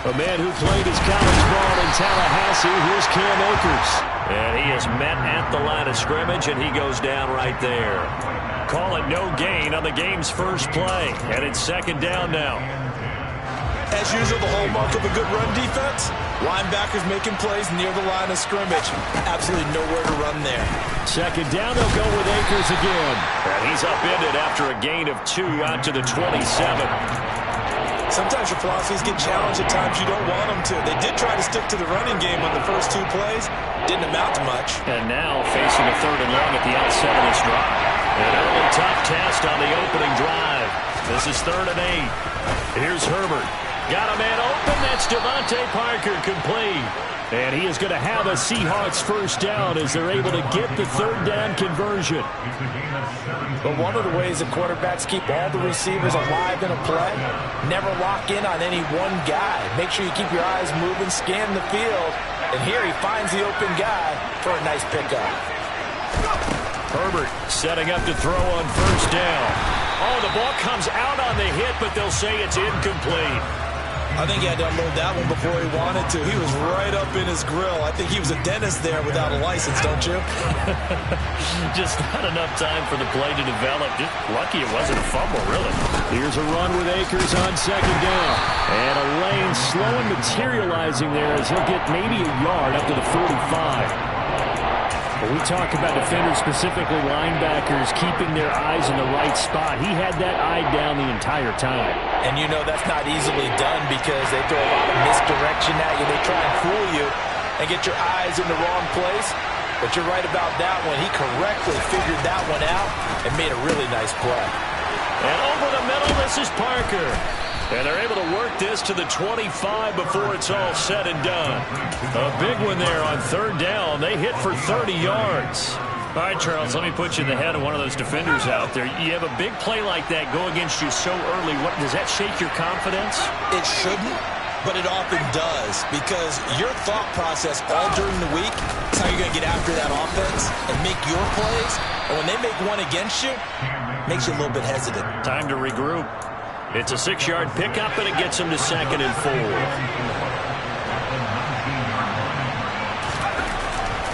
A man who played his college ball in Tallahassee, here's Cam Akers. And he is met at the line of scrimmage, and he goes down right there. Call it no gain on the game's first play. And it's second down now. As usual, the hallmark of a good run defense, linebackers making plays near the line of scrimmage. Absolutely nowhere to run there. Second down, they'll go with Akers again. And he's upended after a gain of 2 out to the 27. Sometimes your philosophies get challenged at times you don't want them to. They did try to stick to the running game on the first 2 plays. Didn't amount to much. And now facing a 3rd and long at the outset of this drive. An early tough test on the opening drive. This is 3rd and 8. Here's Herbert. Got a man open. That's Devontae Parker complete. And he is going to have a Seahawks first down as they're able to get the 3rd down conversion. But one of the ways that quarterbacks keep all the receivers alive in a play, never lock in on any one guy. Make sure you keep your eyes moving, scan the field. And here he finds the open guy for a nice pickup. Herbert setting up to throw on first down. Oh, the ball comes out on the hit, but they'll say it's incomplete. I think he had to unload that one before he wanted to. He was right up in his grill. I think he was a dentist there without a license, don't you? Just not enough time for the play to develop. Just lucky it wasn't a fumble, really. Here's a run with Akers on second down. And a lane slow and materializing there as he'll get maybe a yard up to the 45. When we talk about defenders, specifically linebackers, keeping their eyes in the right spot, he had that eye down the entire time. And you know that's not easily done because they throw a lot of misdirection at you. They try and fool you and get your eyes in the wrong place. But you're right about that one. He correctly figured that one out and made a really nice play. And over the middle, this is Parker. And they're able to work this to the 25 before it's all said and done. A big one there on 3rd down. They hit for 30 yards. All right, Charles, let me put you in the head of one of those defenders out there. You have a big play like that go against you so early. What does that shake your confidence? It shouldn't, but it often does because your thought process all during the week is how you're going to get after that offense and make your plays. And when they make one against you, it makes you a little bit hesitant. Time to regroup. It's a 6-yard pickup, and it gets him to 2nd and 4.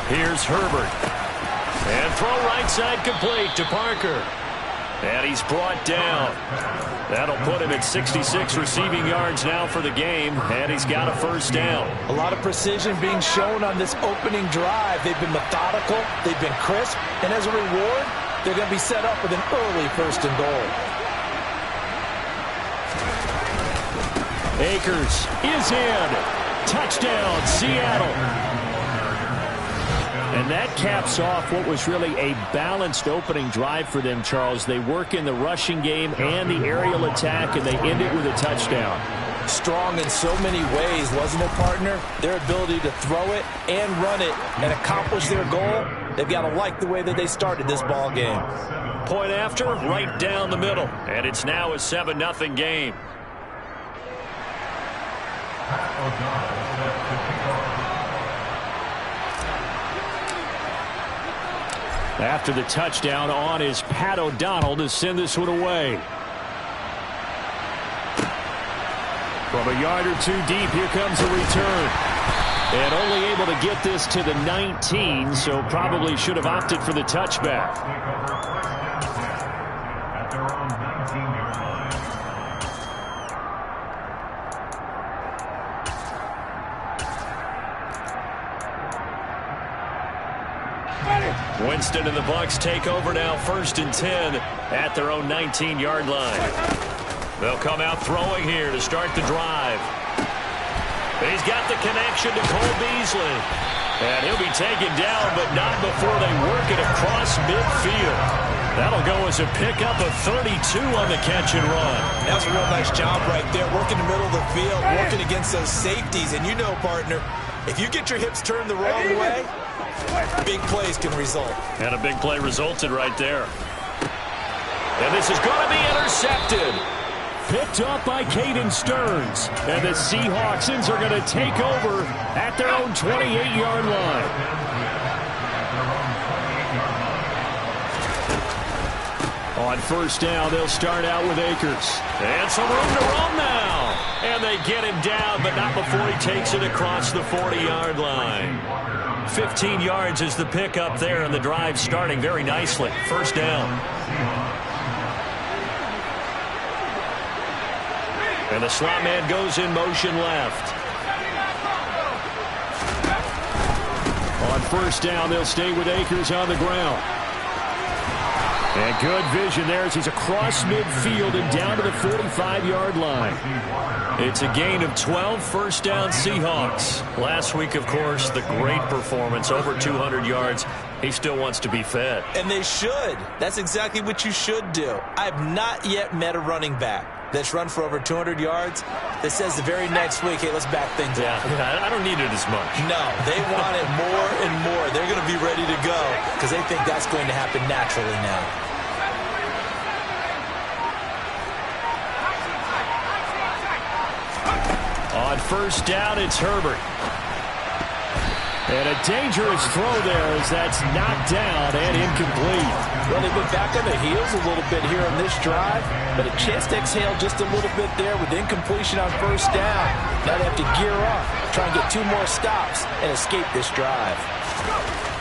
Here's Herbert. And throw right side complete to Parker. And he's brought down. That'll put him at 66 receiving yards now for the game, and he's got a first down. A lot of precision being shown on this opening drive. They've been methodical, they've been crisp, and as a reward, they're going to be set up with an early 1st and goal. Akers is in. Touchdown, Seattle. And that caps off what was really a balanced opening drive for them, Charles. They work in the rushing game and the aerial attack, and they end it with a touchdown. Strong in so many ways, wasn't it, partner? Their ability to throw it and run it and accomplish their goal, they've got to like the way that they started this ball game. Point after, right down the middle. And it's now a 7-0 game. After the touchdown, on is Pat O'Donnell to send this one away. From a yard or 2 deep, here comes a return. And only able to get this to the 19, so probably should have opted for the touchback. At their own 19-yard line. Winston and the Bucs take over now, 1st and 10 at their own 19-yard line. They'll come out throwing here to start the drive. He's got the connection to Cole Beasley. And he'll be taken down, but not before they work it across midfield. That'll go as a pickup of 32 on the catch and run. That's a real nice job right there, working the middle of the field, working against those safeties. And you know, partner, if you get your hips turned the wrong way, big plays can result. And a big play resulted right there. And this is going to be intercepted. Picked up by Caden Stearns. And the Seahawksans are going to take over at their own 28-yard line. On first down, they'll start out with Akers. And some room to roam now. And they get him down, but not before he takes it across the 40-yard line. 15 yards is the pickup there, and the drive starting very nicely. First down. And the slot man goes in motion left. On first down, they'll stay with Akers on the ground. And good vision there as he's across midfield and down to the 45-yard line. It's a gain of 12, first down Seahawks. Last week, of course, the great performance, over 200 yards. He still wants to be fed. And they should. That's exactly what you should do. I have not yet met a running back that's run for over 200 yards that says the very next week, hey, let's back things up. Yeah, I don't need it as much. No, they want it more and more. They're going to be ready to go because they think that's going to happen naturally now. On first down, it's Herbert. And a dangerous throw there as that's knocked down and incomplete. Well, they've been back on the heels a little bit here on this drive, but a chance to exhale just a little bit there with incompletion on first down. Now they have to gear up, try and get 2 more stops, and escape this drive.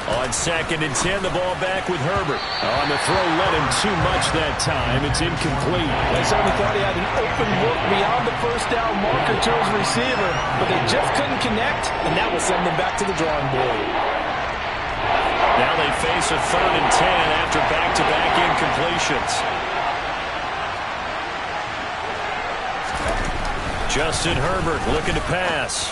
On second and 10, the ball back with Herbert. On the throw, led him too much that time. It's incomplete. They certainly thought he had an open look beyond the first down marker to his receiver, but they just couldn't connect, and that will send them back to the drawing board. Now they face a 3rd and 10 after back-to-back incompletions. Justin Herbert looking to pass.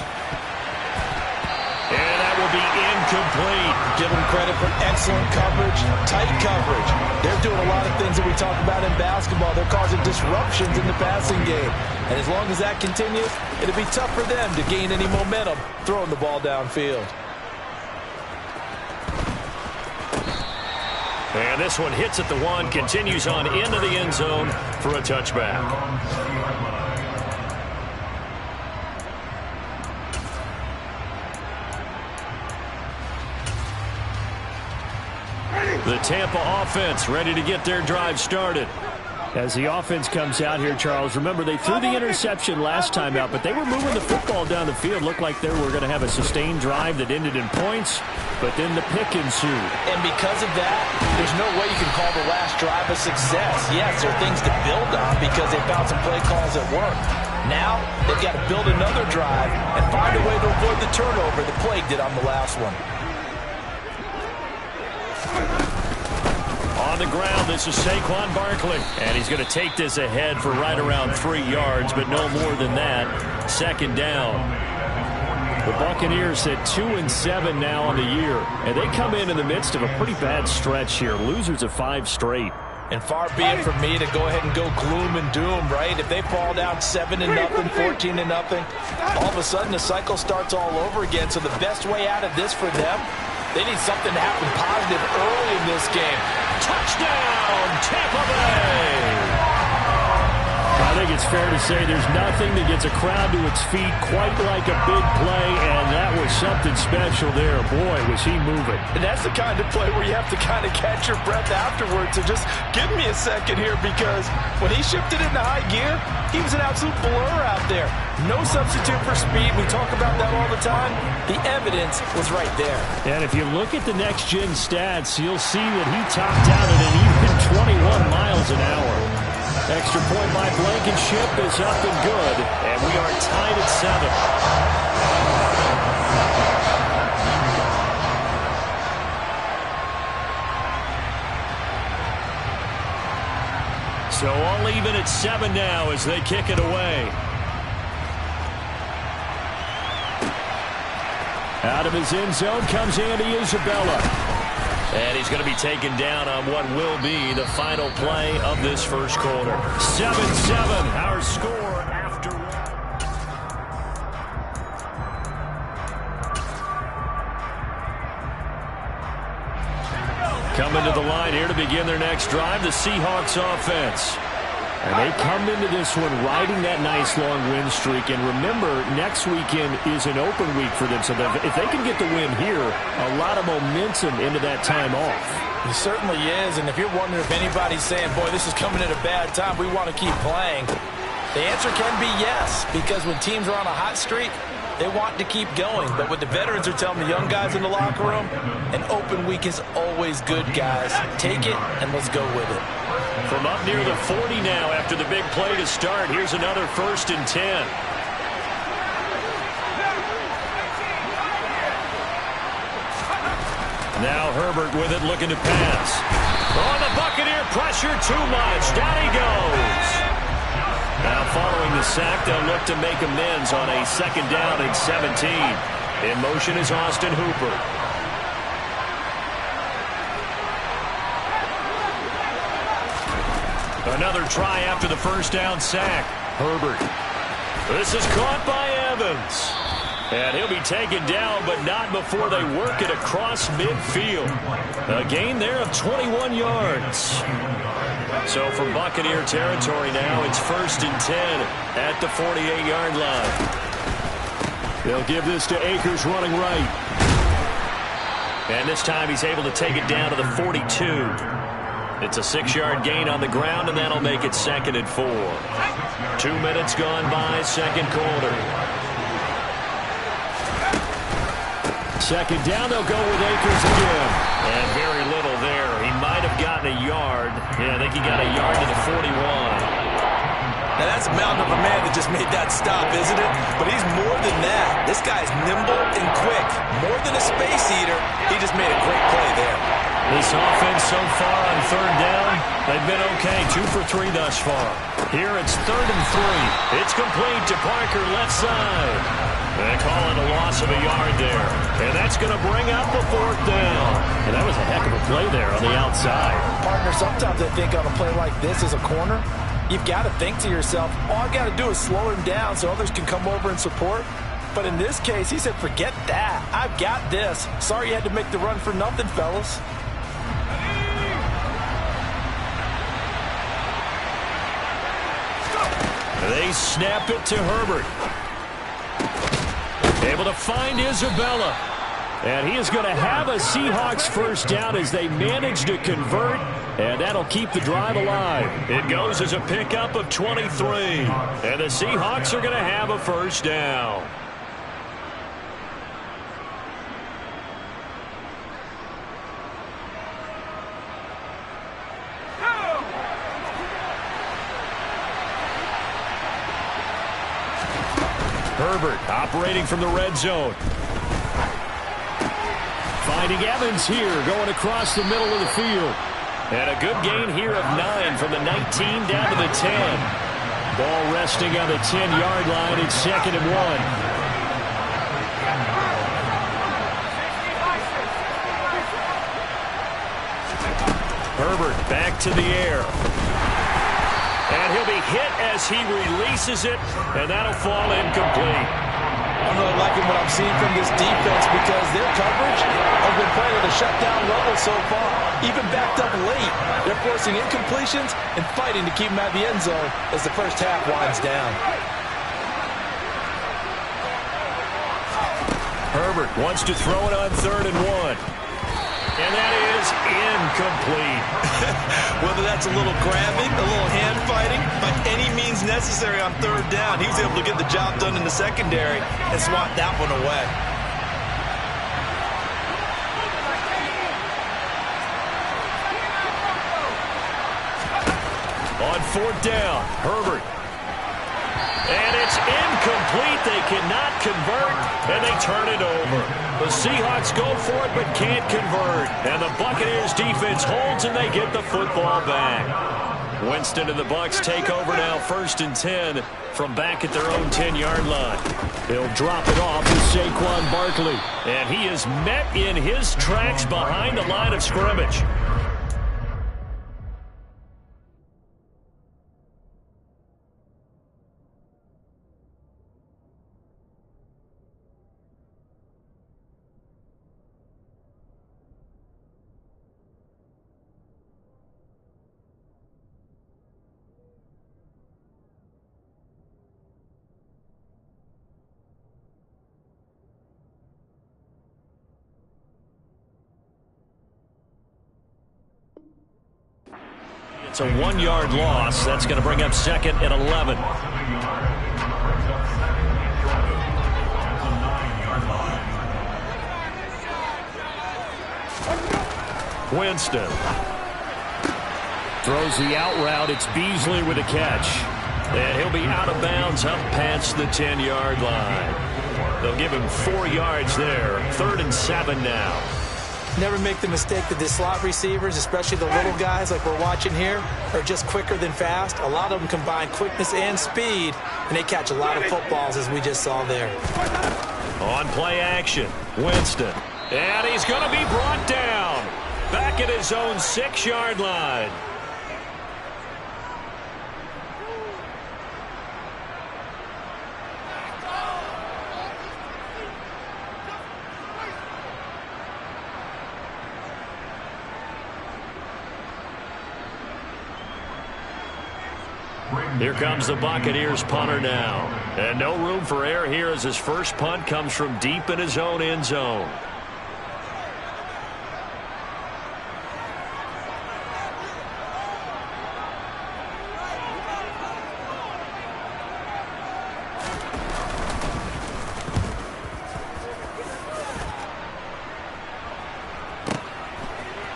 And that will be incomplete. Give them credit for excellent coverage, tight coverage. They're doing a lot of things that we talk about in basketball. They're causing disruptions in the passing game. And as long as that continues, it'll be tough for them to gain any momentum throwing the ball downfield. And this one hits at the 1, continues on into the end zone for a touchback. The Tampa offense ready to get their drive started. As the offense comes out here, Charles, remember they threw the interception last time out, but they were moving the football down the field. Looked like they were going to have a sustained drive that ended in points, but then the pick ensued. And because of that, there's no way you can call the last drive a success. Yes, there are things to build on because they found some play calls that work. Now, they've got to build another drive and find a way to avoid the turnover that plagued it on the last one. On the ground, this is Saquon Barkley. And he's going to take this ahead for right around 3 yards, but no more than that. Second down. The Buccaneers at 2-7 now on the year. And they come in the midst of a pretty bad stretch here. Losers of 5 straight. And far be it from me to go ahead and go gloom and doom, right? If they fall down 7-0, 14-0, all of a sudden the cycle starts all over again. So the best way out of this for them, they need something to happen positive early in this game. Touchdown, Tampa Bay! I think it's fair to say there's nothing that gets a crowd to its feet quite like a big play, and that was something special there. Boy, was he moving. And that's the kind of play where you have to kind of catch your breath afterwards. So just give me a second here, because when he shifted into high gear, he was an absolute blur out there. No substitute for speed. We talk about that all the time. The evidence was right there. And if you look at the next-gen stats, you'll see that he topped out at an even 21 miles an hour. Extra point by Blankenship is up and good, and we are tied at 7. So all even at 7 now as they kick it away. Out of his end zone comes Andy Isabella. And he's going to be taken down on what will be the final play of this first quarter. 7-7, our score after coming to the line here to begin their next drive, the Seahawks offense. And they come into this one riding that nice long win streak. And remember, next weekend is an open week for them. So if they can get the win here, a lot of momentum into that time off. He certainly is. And if you're wondering if anybody's saying, boy, this is coming at a bad time, we want to keep playing, the answer can be yes. Because when teams are on a hot streak, they want to keep going. But what the veterans are telling the young guys in the locker room, an open week is always good, guys. Take it and let's go with it. From up near the 40 now after the big play to start, here's another 1st and 10. Now Herbert with it, looking to pass. On the Buccaneer pressure, too much. Down he goes. Now following the sack, they'll look to make amends on a 2nd down and 17. In motion is Austin Hooper. Another try after the 1st down sack. Herbert. This is caught by Evans. And he'll be taken down, but not before they work it across midfield. A gain there of 21 yards. So from Buccaneer territory now, it's 1st and 10 at the 48-yard line. They'll give this to Akers running right. And this time he's able to take it down to the 42. It's a 6-yard gain on the ground, and that'll make it 2nd and 4. 2 minutes gone by, 2nd quarter. 2nd down, they'll go with Akers again. And very little there. He might have gotten a yard. Yeah, I think he got a yard to the 41. Now that's a mountain of a man that just made that stop, isn't it? But he's more than that. This guy's nimble and quick. More than a space eater, he just made a great play there. This offense so far on 3rd down, they've been okay. 2 for 3 thus far. Here it's 3rd and 3. It's complete to Parker, left side. They call it a loss of a yard there. And that's going to bring up a 4th down. And that was a heck of a play there on the outside. Partner, sometimes I think on a play like this as a corner, you've got to think to yourself, all I've got to do is slow him down so others can come over and support. But in this case, he said, forget that. I've got this. Sorry you had to make the run for nothing, fellas. They snap it to Herbert. Able to find Isabella. And he is going to have a Seahawks 1st down as they manage to convert. And that'll keep the drive alive. It goes as a pickup of 23. And the Seahawks are going to have a 1st down. Herbert operating from the red zone. Finding Evans here, going across the middle of the field. And a good gain here of 9 from the 19 down to the 10. Ball resting on the 10-yard line. It's 2nd and 1. Herbert back to the air. And he'll be hit as he releases it, and that'll fall incomplete. I'm really liking what I'm seeing from this defense because their coverage has been playing at a shutdown level so far. Even backed up late, they're forcing incompletions and fighting to keep them out of the end zone as the 1st half winds down. Herbert wants to throw it on 3rd and 1. And that is incomplete. Whether that's a little grabbing, a little hand fighting, by any means necessary on 3rd down, he was able to get the job done in the secondary and swat that one away. On 4th down, Herbert. And it's incomplete. They cannot convert, and they turn it over. The Seahawks go for it but can't convert. And the Buccaneers defense holds, and they get the football back. Winston and the Bucs take over now, 1st and 10 from back at their own 10-yard line. He'll drop it off to Saquon Barkley. And he is met in his tracks behind the line of scrimmage. It's a 1-yard loss. That's going to bring up 2nd and 11. Winston throws the out route. It's Beasley with a catch. And he'll be out of bounds up past the 10-yard line. They'll give him 4 yards there. 3rd and 7 now. Never make the mistake that the slot receivers, especially the little guys like we're watching here, are just quicker than fast. A lot of them combine quickness and speed, and they catch a lot of footballs, as we just saw there. On play action, Winston. And he's going to be brought down. Back at his own 6-yard line. Here comes the Buccaneers punter now. And no room for error here as his first punt comes from deep in his own end zone.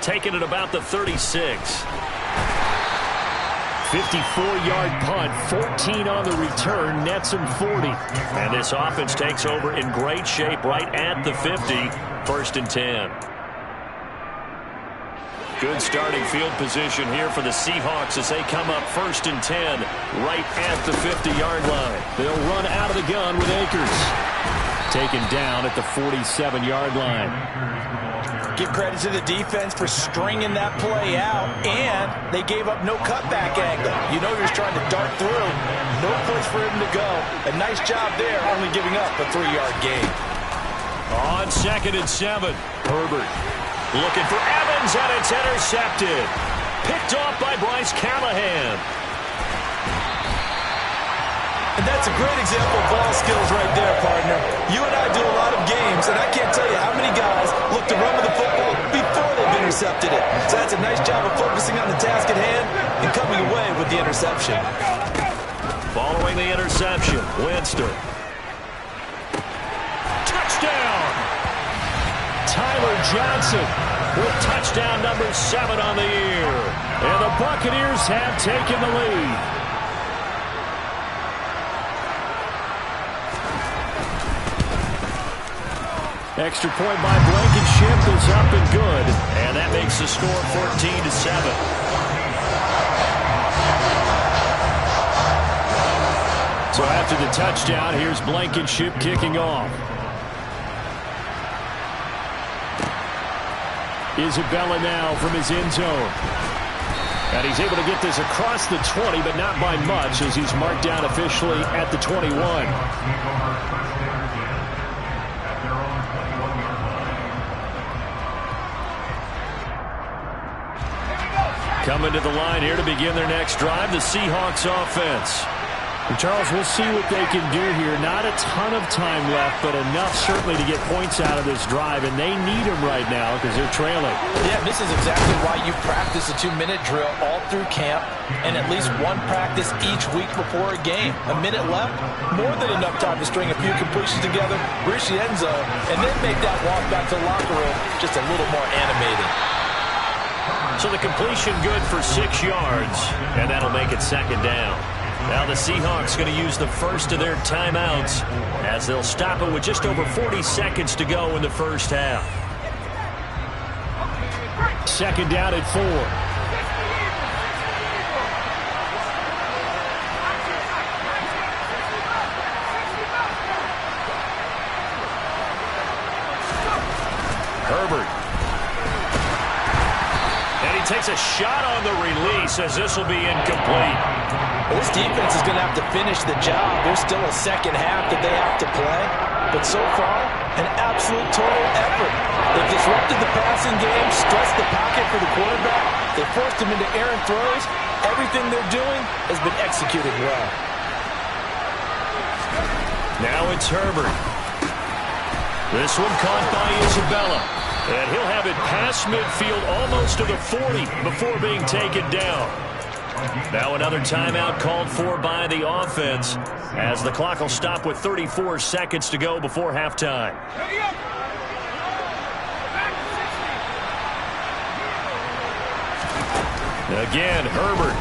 Taking it about the 36. 54-yard punt, 14 on the return, nets him 40. And this offense takes over in great shape right at the 50, 1st and 10. Good starting field position here for the Seahawks as they come up 1st and 10 right at the 50-yard line. They'll run out of the gun with Akers. Taken down at the 47-yard line. Give credit to the defense for stringing that play out, and they gave up no cutback angle. You know you're just trying to dart through. No place for him to go. A nice job there, only giving up a 3-yard gain. On 2nd and 7, Herbert looking for Evans, and it's intercepted. Picked off by Bryce Callahan. And that's a great example of ball skills right there, partner. You and I do a lot of games, and I can't tell you how many guys look to run with the football before they've intercepted it. So that's a nice job of focusing on the task at hand and coming away with the interception. Following the interception, Winston. Touchdown! Tyler Johnson with touchdown number 7 on the year. And the Buccaneers have taken the lead. Extra point by Blankenship is up and good. And that makes the score 14-7. So after the touchdown, here's Blankenship kicking off. Isabella now from his end zone. And he's able to get this across the 20, but not by much as he's marked down officially at the 21. Coming to the line here to begin their next drive, the Seahawks offense. And Charles, we'll see what they can do here. Not a ton of time left, but enough certainly to get points out of this drive, and they need them right now because they're trailing. Yeah, this is exactly why you practice a 2-minute drill all through camp and at least one practice each week before a game. A minute left, more than enough time to string a few completions together, reach the end zone, and then make that walk back to the locker room just a little more animated. So the completion good for 6 yards, and that'll make it 2nd down. Now the Seahawks going to use the first of their timeouts as they'll stop it with just over 40 seconds to go in the first half. 2nd down at 4. Herbert. Takes a shot on the release as this will be incomplete. Well, this defense is going to have to finish the job. There's still a second half that they have to play. But so far, an absolute total effort. They've disrupted the passing game, stressed the pocket for the quarterback. They forced him into errant throws. Everything they're doing has been executed well. Now it's Herbert. This one caught by Isabella. And he'll have it past midfield almost to the 40 before being taken down. Now another timeout called for by the offense as the clock will stop with 34 seconds to go before halftime. Again, Herbert.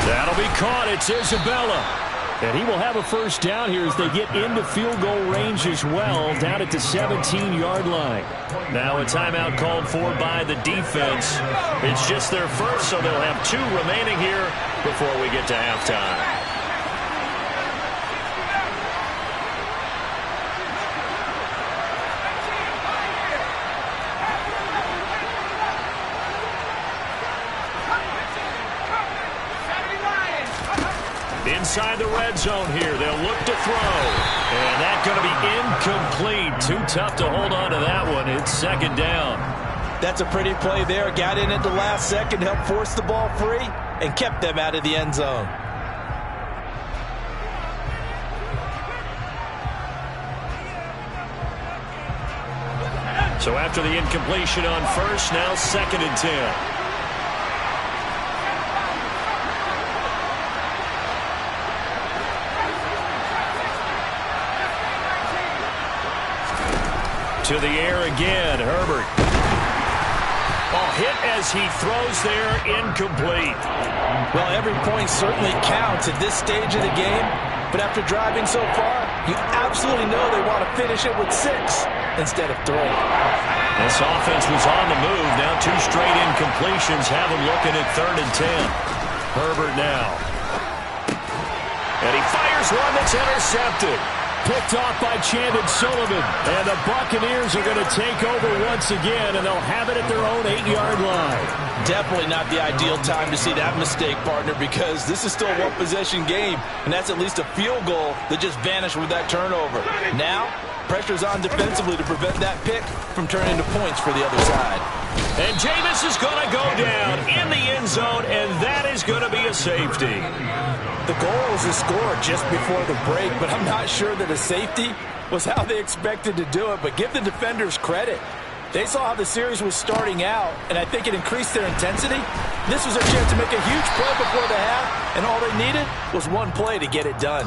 That'll be caught. It's Isabella. And he will have a first down here as they get into field goal range as well, down at the 17-yard line. Now a timeout called for by the defense. It's just their first, so they'll have 2 remaining here before we get to halftime. Inside the red zone here. They'll look to throw. And that's going to be incomplete. Too tough to hold on to that one. It's second down. That's a pretty play there. Got in at the last second, helped force the ball free, and kept them out of the end zone. So after the incompletion on first, now second and 10. To the air again, Herbert. Oh, hit as he throws there, incomplete. Well, every point certainly counts at this stage of the game, but after driving so far, you absolutely know they want to finish it with 6 instead of 3. This offense was on the move. Now 2 straight incompletions have them looking at 3rd and 10. Herbert now. And he fires one that's intercepted. Picked off by Chandon Sullivan. And the Buccaneers are going to take over once again, and they'll have it at their own 8-yard line. Definitely not the ideal time to see that mistake, partner, because this is still a one-possession game, and that's at least a field goal that just vanished with that turnover. Now, pressure's on defensively to prevent that pick from turning into points for the other side. And Jameis is going to go down in the end zone, and that is going to be a safety. The goal was to score just before the break, but I'm not sure that a safety was how they expected to do it. But give the defenders credit. They saw how the series was starting out, and I think it increased their intensity. This was their chance to make a huge play before the half, and all they needed was one play to get it done.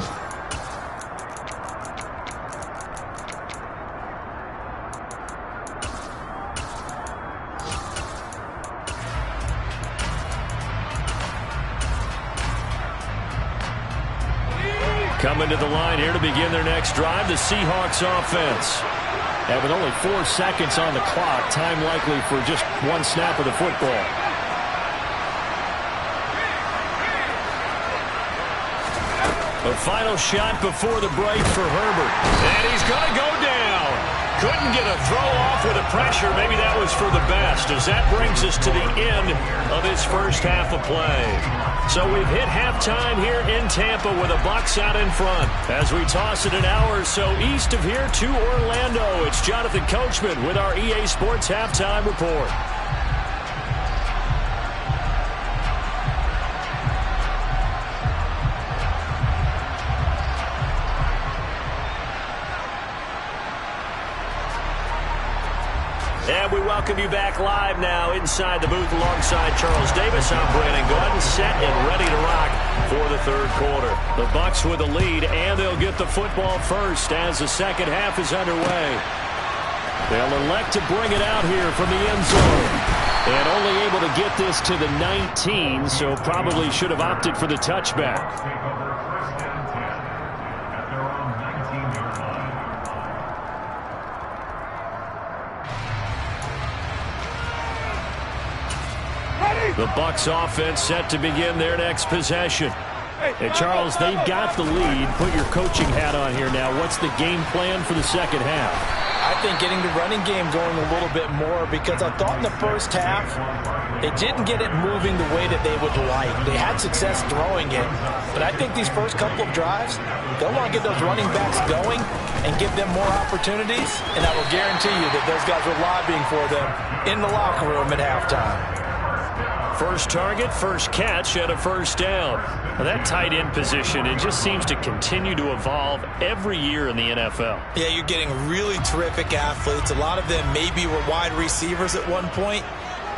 Coming to the line here to begin their next drive, the Seahawks offense. And with only 4 seconds on the clock, time likely for just 1 snap of the football. A final shot before the break for Herbert. And he's going to go down. Couldn't get a throw off with the pressure. Maybe that was for the best, as that brings us to the end of his first half of play. So we've hit halftime here in Tampa with the Bucs out in front. As we toss it an hour or so east of here to Orlando, it's Jonathan Coachman with our EA Sports Halftime Report. And we welcome you back live now inside the booth alongside Charles Davis. I'm Brandon Gordon, set and ready to rock for the third quarter. The Bucs with the lead, and they'll get the football first as the second half is underway. They'll elect to bring it out here from the end zone. And only able to get this to the 19, so probably should have opted for the touchback. The Bucs offense set to begin their next possession. And Charles, they've got the lead. Put your coaching hat on here now. What's the game plan for the second half? I think getting the running game going a little bit more, because I thought in the first half they didn't get it moving the way that they would like. They had success throwing it, but I think these first couple of drives, they'll want to get those running backs going and give them more opportunities, and I will guarantee you that those guys were lobbying for them in the locker room at halftime. First target, first catch, and a first down. Now that tight end position, it just seems to continue to evolve every year in the NFL. Yeah, you're getting really terrific athletes. A lot of them maybe were wide receivers at one point.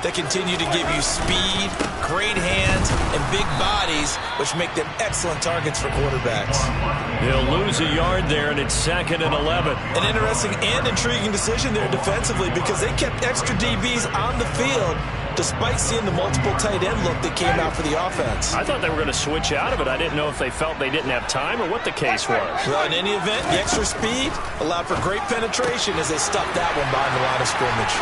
They continue to give you speed, great hands, and big bodies, which make them excellent targets for quarterbacks. They'll lose a yard there, and it's 2nd and 11. An interesting and intriguing decision there defensively because they kept extra DBs on the field despite seeing the multiple tight end look that came out for the offense. I thought they were going to switch out of it. I didn't know if they felt they didn't have time or what the case was. Well, in any event, the extra speed allowed for great penetration as they stuffed that one behind the line of scrimmage.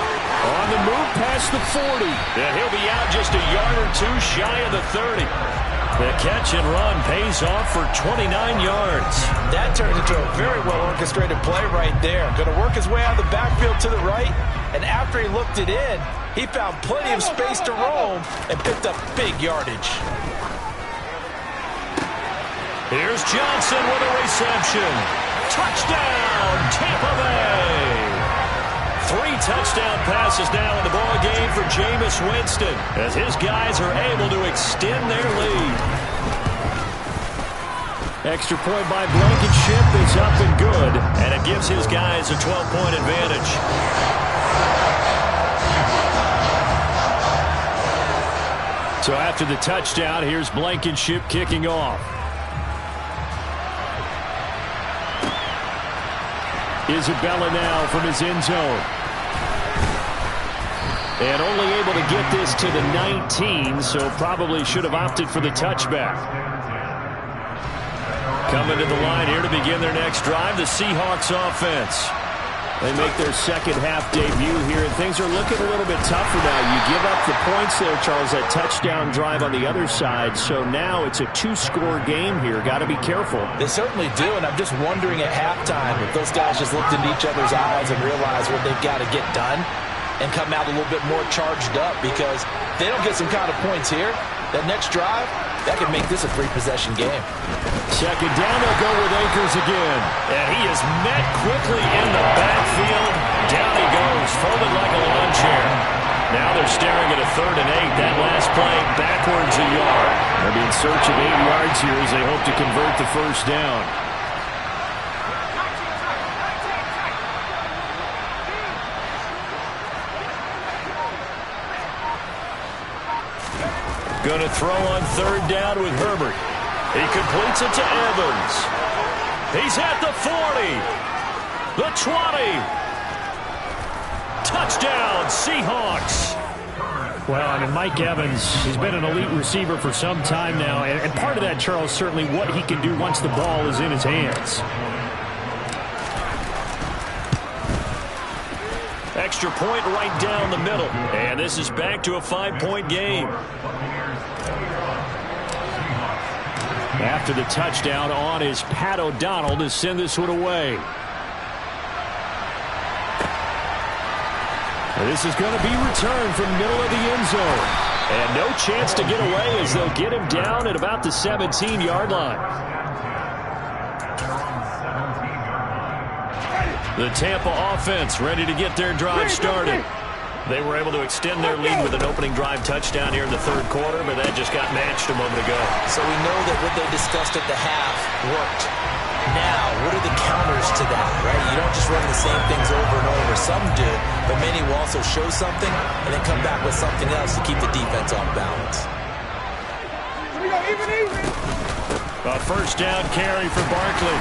On the move past the 40. And he'll be out just a yard or two shy of the 30. The catch and run pays off for 29 yards. That turned into a very well-orchestrated play right there. Going to work his way out of the backfield to the right, and after he looked it in, he found plenty of space to roam and picked up big yardage. Here's Johnson with a reception. Touchdown, Tampa Bay! 3 touchdown passes now in the ball game for Jameis Winston as his guys are able to extend their lead. Extra point by Blankenship is up and good, and it gives his guys a 12-point advantage. So after the touchdown, here's Blankenship kicking off. Isabella now from his end zone. And only able to get this to the 19, so probably should have opted for the touchback. Coming to the line here to begin their next drive, the Seahawks offense. They make their second-half debut here, and things are looking a little bit tougher now. You give up the points there, Charles, that touchdown drive on the other side, so now it's a 2-score game here. Got to be careful. They certainly do, and I'm just wondering at halftime if those guys just looked into each other's eyes and realized what they've got to get done and come out a little bit more charged up, because if they don't get some kind of points here, that next drive, that could make this a 3-possession game. Second down, they'll go with Akers again. And he is met quickly in the backfield. Down he goes, folded like a lawn chair. Now they're staring at a 3rd and 8. That last play, backwards a yard. They'll be in search of 8 yards here as they hope to convert the first down. Going to throw on 3rd down with Herbert. He completes it to Evans. He's at the 40. The 20. Touchdown, Seahawks. Well, I mean, Mike Evans, he's been an elite receiver for some time now. And part of that, Charles, certainly what he can do once the ball is in his hands. Extra point right down the middle. And this is back to a 5-point game. After the touchdown on is Pat O'Donnell to send this one away. This is going to be returned from the middle of the end zone. And no chance to get away as they'll get him down at about the 17-yard line. The Tampa offense ready to get their drive started. They were able to extend their lead with an opening drive touchdown here in the 3rd quarter, but that just got matched a moment ago. So we know that what they discussed at the half worked. Now, what are the counters to that, right? You don't just run the same things over and over. Some do, but many will also show something and then come back with something else to keep the defense off balance. A 1st down carry for Barkley.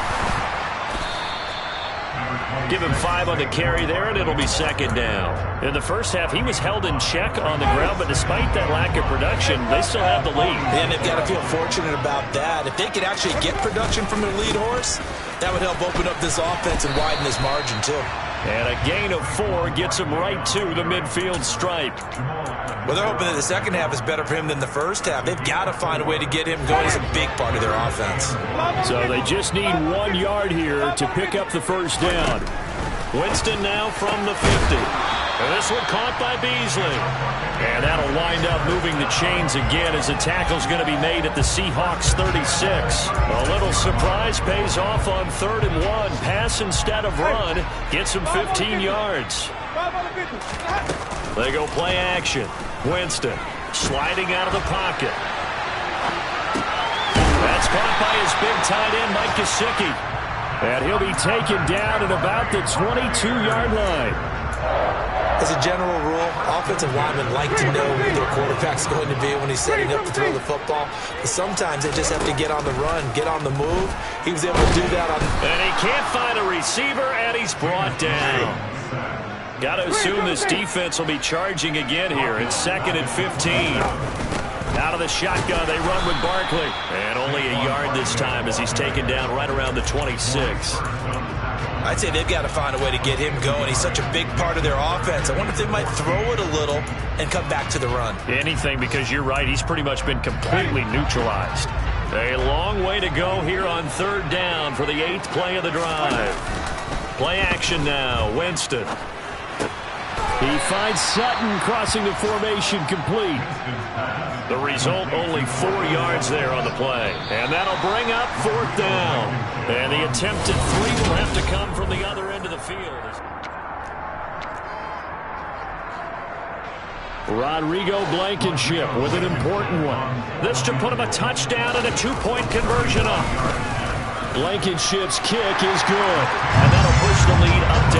Give him 5 on the carry there, and it'll be 2nd down. In the first half, he was held in check on the ground, but despite that lack of production, they still have the lead. And they've got to feel fortunate about that. If they could actually get production from their lead horse, that would help open up this offense and widen this margin, too. And a gain of 4 gets him right to the midfield stripe. Well, they're hoping that the second half is better for him than the first half. They've got to find a way to get him going as a big part of their offense. So they just need 1 yard here to pick up the first down. Winston now from the 50. And this one caught by Beasley. And that'll wind up moving the chains again as the tackle's going to be made at the Seahawks 36. A little surprise pays off on 3rd and 1. Pass instead of run. Gets him 15 yards. They go play action. Winston sliding out of the pocket. That's caught by his big tight end, Mike Gesicki. And he'll be taken down at about the 22-yard line. As a general rule, offensive linemen like to know who their quarterback's going to be when he's setting up to throw the football. But sometimes they just have to get on the run, get on the move. He was able to do that on... And he can't find a receiver, and he's brought down. Got to assume this defense will be charging again here. It's 2nd and 15. Out of the shotgun, they run with Barkley. And only a yard this time as he's taken down right around the 26. I'd say they've got to find a way to get him going. He's such a big part of their offense. I wonder if they might throw it a little and come back to the run. Anything, because you're right. He's pretty much been completely neutralized. A long way to go here on 3rd down for the 8th play of the drive. Play action now. Winston. He finds Sutton crossing the formation complete. The result, only 4 yards there on the play. And that'll bring up 4th down. And the attempted 3 will have to come from the other end of the field. Rodrigo Blankenship with an important one. This to put him a touchdown and a 2-point conversion up. Blankenship's kick is good. And that'll push the lead up to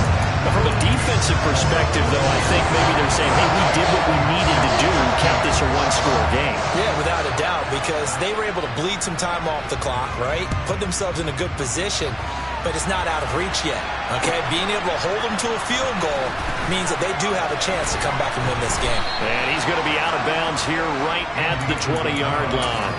8. From a defensive perspective, though, I think maybe they're saying, hey, we did what we needed to do and kept this a 1-score game. Yeah, without a doubt, because they were able to bleed some time off the clock, right? Put themselves in a good position, but it's not out of reach yet, okay? Being able to hold them to a field goal means that they do have a chance to come back and win this game. And he's going to be out of bounds here right at the 20-yard line.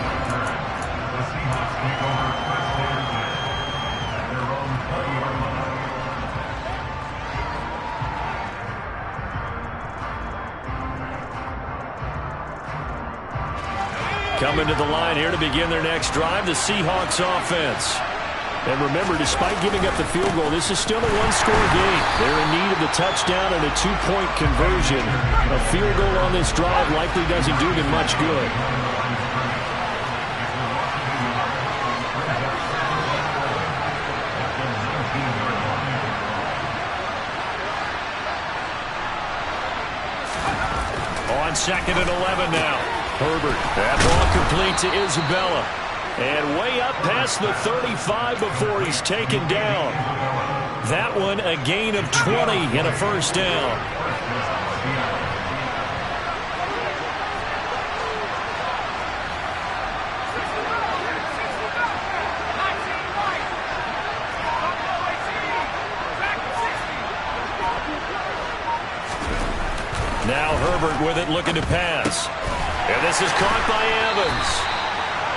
Coming to the line here to begin their next drive, the Seahawks offense. And remember, despite giving up the field goal, this is still a 1-score game. They're in need of the touchdown and a 2-point conversion. A field goal on this drive likely doesn't do them much good. On 2nd and 11 now. Herbert. That ball complete to Isabella. And way up past the 35 before he's taken down. That one a gain of 20 and a 1st down. Now Herbert with it, looking to pass. And this is caught by Evans.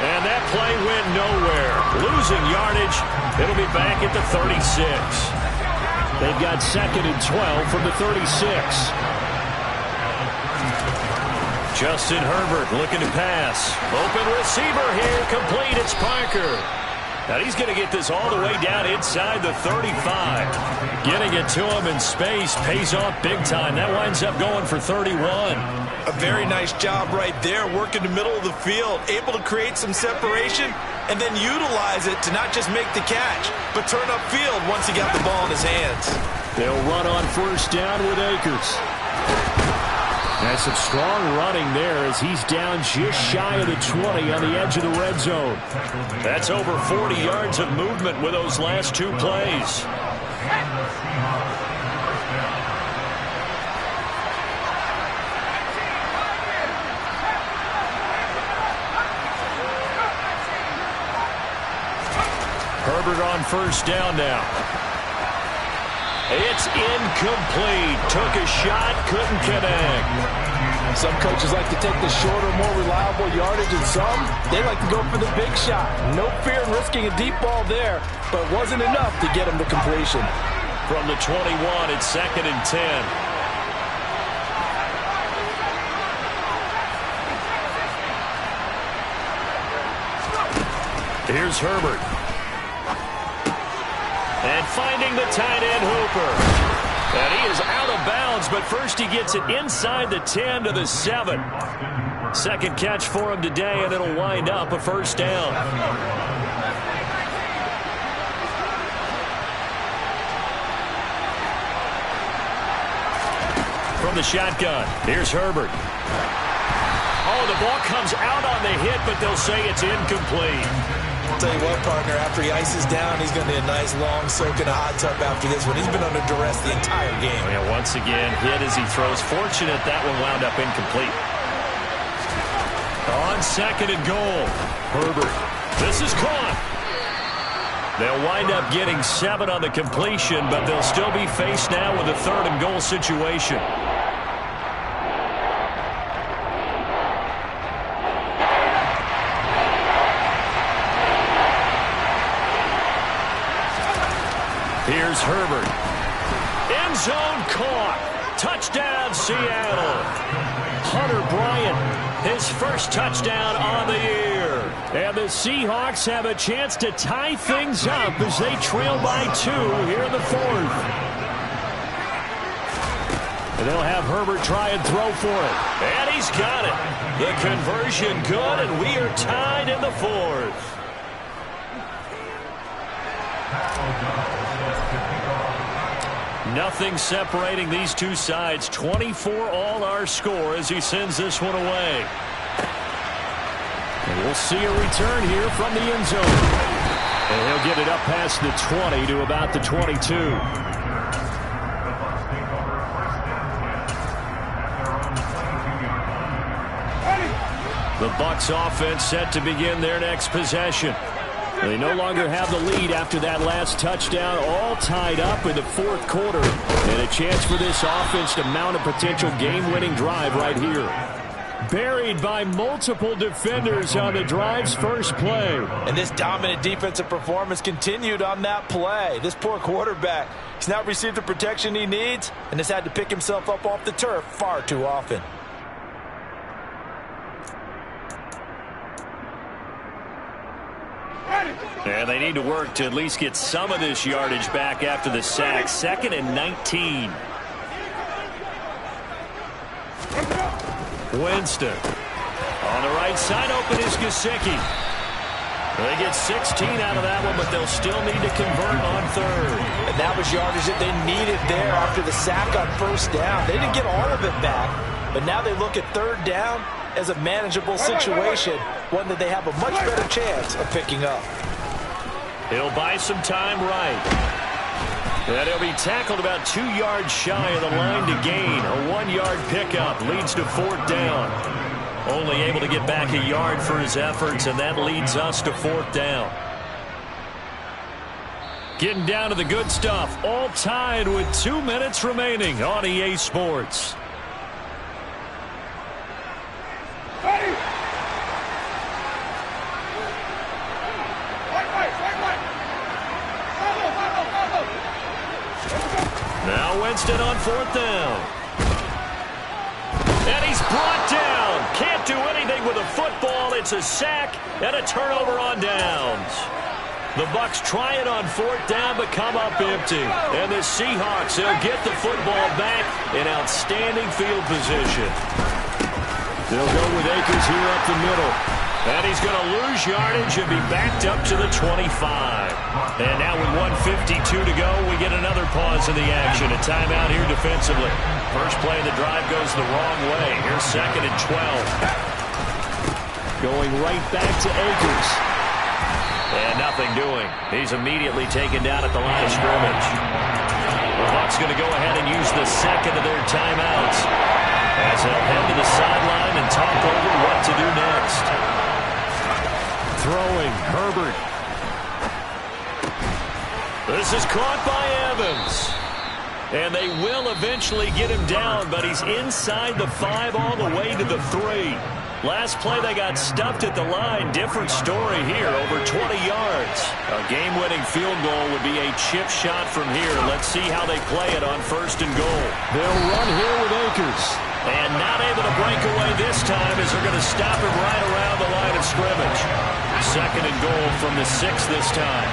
And that play went nowhere. Losing yardage. It'll be back at the 36. They've got 2nd and 12 from the 36. Justin Herbert looking to pass. Open receiver here. Complete. It's Parker. Now he's going to get this all the way down inside the 35. Getting it to him in space pays off big time. That winds up going for 31. A very nice job right there, working the middle of the field, able to create some separation and then utilize it to not just make the catch, but turn upfield once he got the ball in his hands. They'll run on 1st down with Akers. That's some strong running there as he's down just shy of the 20 on the edge of the red zone. That's over 40 yards of movement with those last 2 plays. Herbert on 1st down now. It's incomplete. Took a shot, couldn't connect. Some coaches like to take the shorter, more reliable yardage, and some, they like to go for the big shot. No fear in risking a deep ball there, but it wasn't enough to get him to completion. From the 21, it's 2nd and 10. Here's Herbert. And finding the tight end Hooper. And he is out of bounds, but first he gets it inside the 10 to the 7. 2nd catch for him today, and it'll wind up a 1st down. From the shotgun, here's Herbert. Oh, the ball comes out on the hit, but they'll say it's incomplete. Tell you what, partner, after he ices down, he's going to need a nice long soak in a hot tub after this one. He's been under duress the entire game. Yeah, once again, hit as he throws. Fortunate that one wound up incomplete. On second and goal, Herbert. This is caught. They'll wind up getting 7 on the completion, but they'll still be faced now with a third and goal situation. Here's Herbert. End zone caught. Touchdown, Seattle. Hunter Bryant, his first touchdown on the year. And the Seahawks have a chance to tie things up as they trail by 2 here in the 4th. And they'll have Herbert try and throw for it. And he's got it. The conversion good, and we are tied in the 4th. Nothing separating these two sides. 24 all our score as he sends this one away. And we'll see a return here from the end zone. And he'll get it up past the 20 to about the 22. The Bucs offense set to begin their next possession. They no longer have the lead after that last touchdown, all tied up in the 4th quarter. And a chance for this offense to mount a potential game-winning drive right here. Buried by multiple defenders on the drive's first play. And this dominant defensive performance continued on that play. This poor quarterback, he's not received the protection he needs and has had to pick himself up off the turf far too often. And they need to work to at least get some of this yardage back after the sack. 2nd and 19. Winston. On the right side, open is Gesicki. They get 16 out of that one, but they'll still need to convert on 3rd. And that was yardage that they needed there after the sack on 1st down. They didn't get all of it back, but now they look at 3rd down as a manageable situation, one that they have a much better chance of picking up. He'll buy some time right. And he'll be tackled about 2 yards shy of the line to gain. A 1-yard pickup leads to 4th down. Only able to get back a yard for his efforts, and that leads us to 4th down. Getting down to the good stuff, all tied with 2 minutes remaining on EA Sports. Now Winston on 4th down. And he's brought down. Can't do anything with a football. It's a sack and a turnover on downs. The Bucs try it on 4th down but come up empty. And the Seahawks, they'll get the football back in outstanding field position. They'll go with Akers here up the middle. And he's going to lose yardage and be backed up to the 25. And now with 1:52 to go, we get another pause in the action. A timeout here defensively. First play of the drive goes the wrong way. Here's 2nd and 12. Going right back to Akers. And nothing doing. He's immediately taken down at the line of scrimmage. The Bucs going to go ahead and use the 2nd of their timeouts as they'll head to the sideline and talk over what to do next. Throwing, Herbert. This is caught by Evans. And they will eventually get him down, but he's inside the 5 all the way to the 3. Last play they got stuffed at the line. Different story here, over 20 yards. A game-winning field goal would be a chip shot from here. Let's see how they play it on 1st and goal. They'll run here with Akers. And not able to break away this time as they're going to stop him right around the line of scrimmage. 2nd and goal from the 6 this time.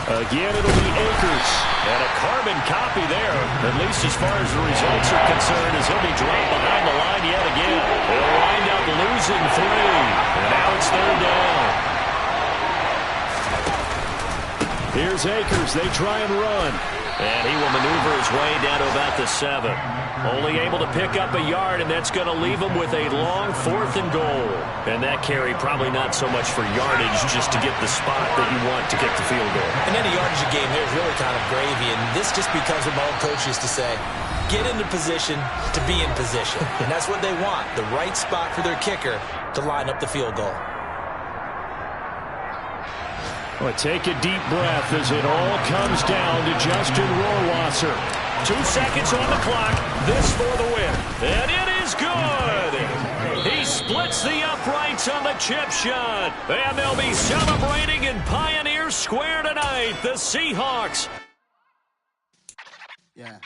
Again, it'll be Akers. And a carbon copy there, at least as far as the results are concerned, as he'll be dropped behind the line yet again. They'll wind up losing 3. And now it's 3rd down. Here's Akers. They try and run. And he will maneuver his way down to about the 7. Only able to pick up a yard, and that's going to leave him with a long 4th and goal. And that carry probably not so much for yardage, just to get the spot that you want to get the field goal. And any yardage game there is really kind of gravy, and this just becomes what my old coach used to say. Get into position to be in position. And that's what they want, the right spot for their kicker to line up the field goal. Well, take a deep breath as it all comes down to Justin Rohrwasser. 2 seconds on the clock. This for the win. And it is good. He splits the uprights on the chip shot. And they'll be celebrating in Pioneer Square tonight. The Seahawks. Yeah.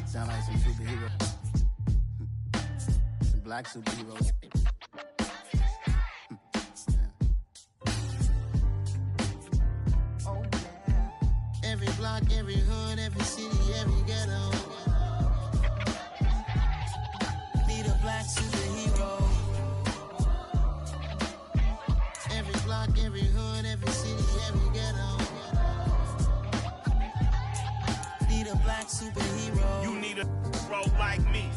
Sound like some superheroes. Some black superheroes. Oh, yeah. Every block, every hood, every city, every ghetto. Need a black superhero. Every block, every hood, every city, every ghetto. Need a black superhero. You need a bro like me.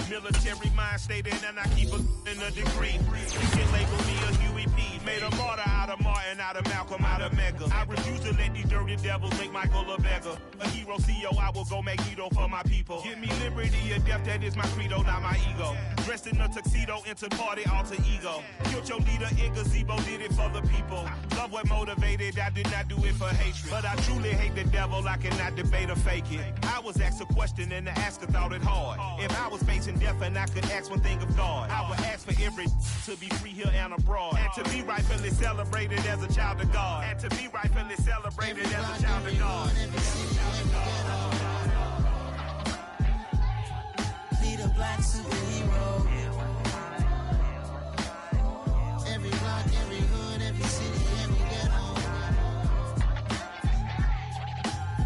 Military mind stated, and I keep in a degree. You can label me a Huey P. Made a martyr out of Martin, out of Malcolm, out of Mega. I refuse to let these dirty devils make Michael a beggar. A hero CEO, I will go Magneto for my people. Give me liberty or death, that is my credo, not my ego. Dressed in a tuxedo, into party, alter ego. Killed your leader in gazebo, did it for the people. Love what motivated, I did not do it for hatred. But I truly hate the devil, I cannot debate or fake it. I was asked a question and the asker thought it hard. If I was facing death and I could ask one thing of God, I would ask for every to be free here and abroad. And to be rightfully celebrated as a child of God. And to be rightfully celebrated as a child of God. Need a black superhero. Every block, every hood, every city, every ghetto.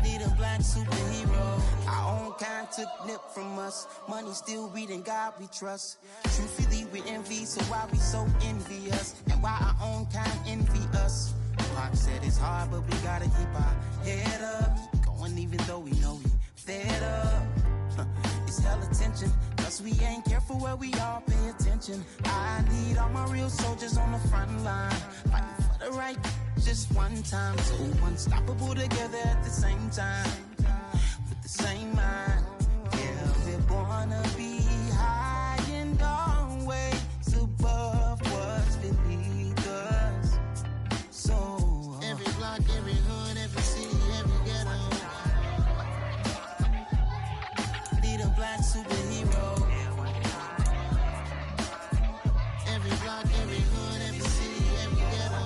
Need a black superhero. Our own kind took nip from us. Money still reading God we trust. Truthfully we envy, so why we so envious? And why our own kind envy us? Pac said it's hard, but we gotta keep our head up. Keep going even though we know we fed up. It's hella tension, cause we ain't careful where we all pay attention. I need all my real soldiers on the front line, fighting for the right just one time. So unstoppable together at the same time, with the same mind. Yeah, we're born to be high and always above what's beneath us. So every block, every hood, every city, every ghetto. Need a black superhero. Every block, every hood, every city, every ghetto.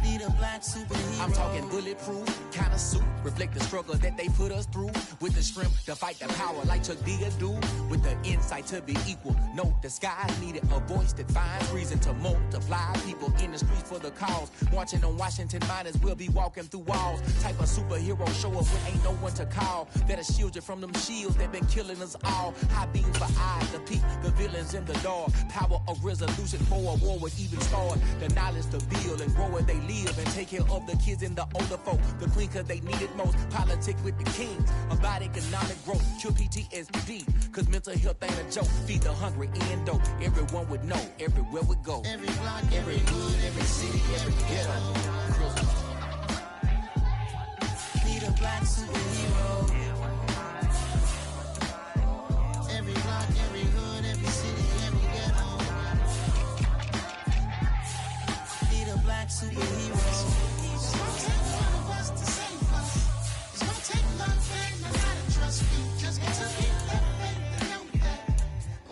Need a black superhero. I'm talking bulletproof, kind of suit, reflect the struggle that they put us through. With the strength to fight the power like Chuck D do. With the insight to be equal. No, the skies needed a voice that finds reason to multiply. People in the streets for the cause. Marching on Washington, might as well be walking through walls. Type of superhero show up when ain't no one to call. That'll shield you from them shields that been killing us all. High beam for eyes to peek the villains in the dark. Power of resolution for a war would even start. The knowledge to build and grow where they live and take care of the kids and the older folk. The queen cause they need it most. Politic with the kings. About economic growth. Cure PTSD. Cause mental health ain't a joke. Feed the hungry and dope. Everyone would know. Everywhere we go. Every block, every hood, every city, every ghetto. Need a black superhero. Every block, every hood, every city, every ghetto. Need a black superhero. It's gonna take one of us to save us. It's gonna take love and a lot of trust. Just get to be that faith and know that.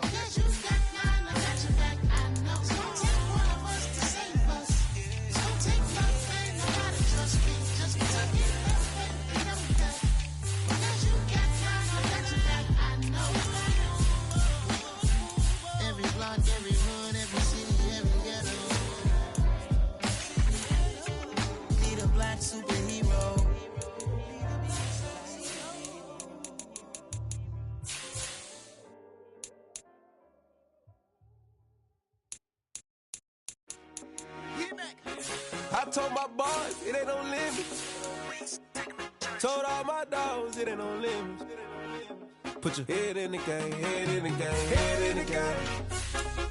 Because you got mine, I got your back, I know. It's gonna take one of us to save us. It's gonna take love and a lot of trust. Just get to be that faith and know that. Because you got mine, I got your back, I know. Every block, every hood, every city, every ghetto. I told my boys, it ain't no limits. Told all my dogs, it ain't no limits. Put your head in the game, head in the game, head in the game.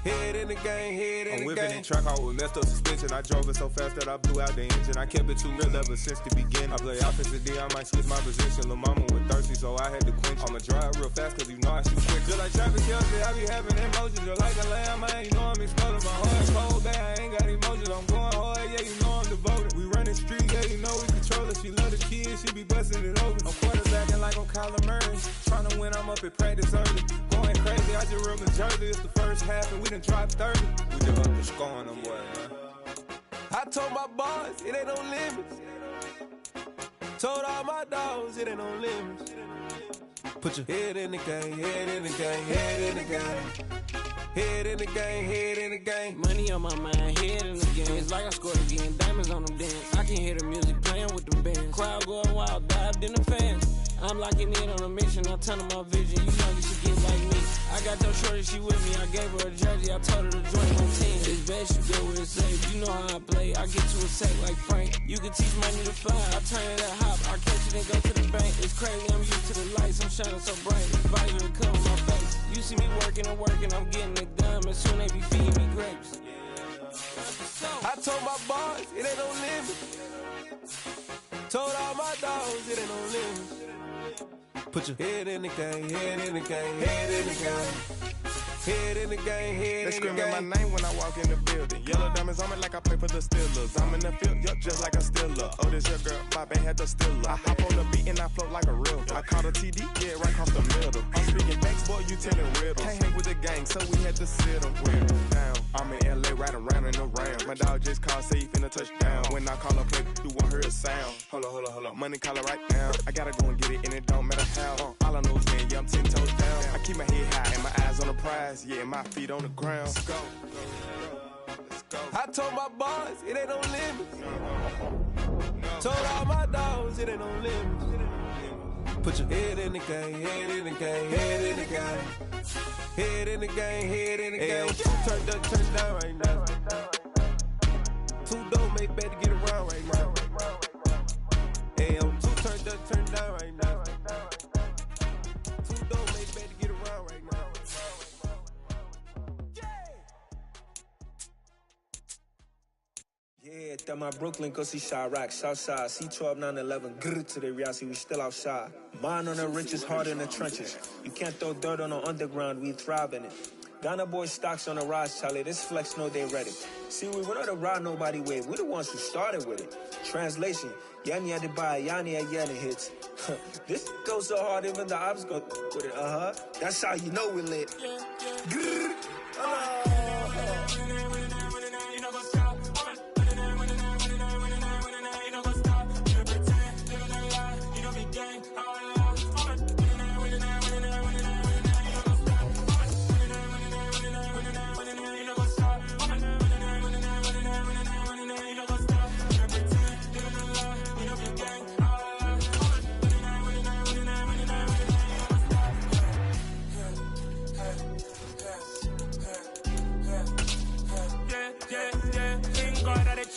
Head in the game, head in the game. I'm whipping the track out with messed up suspension. I drove it so fast that I blew out the engine. I kept it too real ever since the beginning. I play offensive D, I might switch my position. Lil' mama was thirsty, so I had to quench. I'ma drive real fast, cause you know I shoot quick. Just like Travis Kelce, I be having emotions. Just like a lamb, man, you know I'm exploding. My heart's cold, bad, I ain't got emotions. I'm going hard, yeah, you know I'm devoted. We running street, yeah, you know we control it. She love the kids, she be busting it open. I'm quarterbacking like I'm Kyler Murray. Trying to win, I'm up at practice early. Going crazy, I just rub the jersey. It's the first half, and we done dropped 30. We just up to scoring them, boy, man. I told my boys, it ain't no limits. Told all my dogs, it ain't no limits. Put your head in the game, head in the game, head in the game. Head in the game, head in the game. Money on my mind, head in the game. It's like I scored again, diamonds on them dance. I can hear the music playing with them bands. Crowd going wild, dived in the fans. I'm locking in on a mission, I'm telling my vision. You know you should get like me. I got your shorty, she with me. I gave her a jersey, I told her to join my team. It's best you go where it's safe. You know how I play. I get to a sack like Frank. You can teach money to fly. I turn it that hop. I catch it and go to the bank. It's crazy, I'm used to the lights. I'm shining so bright. It's visor to cover my face. You see me working and working, I'm getting it done. And soon they be feeding me grapes. I told my boys, it ain't no limits. Told all my dogs, it ain't no limits. Put your head in the game, head in the game, head in the game. Head in the game, head in the game. They screaming my name when I walk in the building. Yellow diamonds on me like I play for the Steelers. I'm in the field, yup, just like a Steeler. Oh, this your girl, Bobby had the Steeler. I hop on the beat and I float like a real. I caught a TD, yeah, right across the middle. I'm speaking facts, boy, you telling riddles. Can't hang with the gang, so we had to sit them down. I'm in LA, riding round and around. My dog just called, say he finna touch down. When I call him play, you won't hear a sound. Hold up, money caller right now. I gotta go and get it, and it don't matter how. All I know is win, yeah, I'm 10 toes down. I keep my head high and my eyes on the prize. Yeah, my feet on the ground. Let's go. I told my boys, it ain't no limits. Told all my dogs, it ain't no limits. Put your head in the game, head in the game, head in the game. Head in the game, head in the game. Turn up, turn down right now. Too dope, make better get around right now. Hey, I'm too turned up, turn down right now. Too dope, make better get around right now. Yeah, that my Brooklyn, go see Chirac, Southside, C12, 911, grrr to the reality, we still outside. Mine on the riches, hard in the trenches. You can't throw dirt on the underground, we thrive in it. Ghana boys stocks on the rise, Charlie, this flex know they ready. See, we not a ride nobody wave, we the ones who started with it. Translation, Yanni had to buy, Yanni had Yanni hits. This goes so hard, even the ops go with it, That's how you know we lit. Grrr,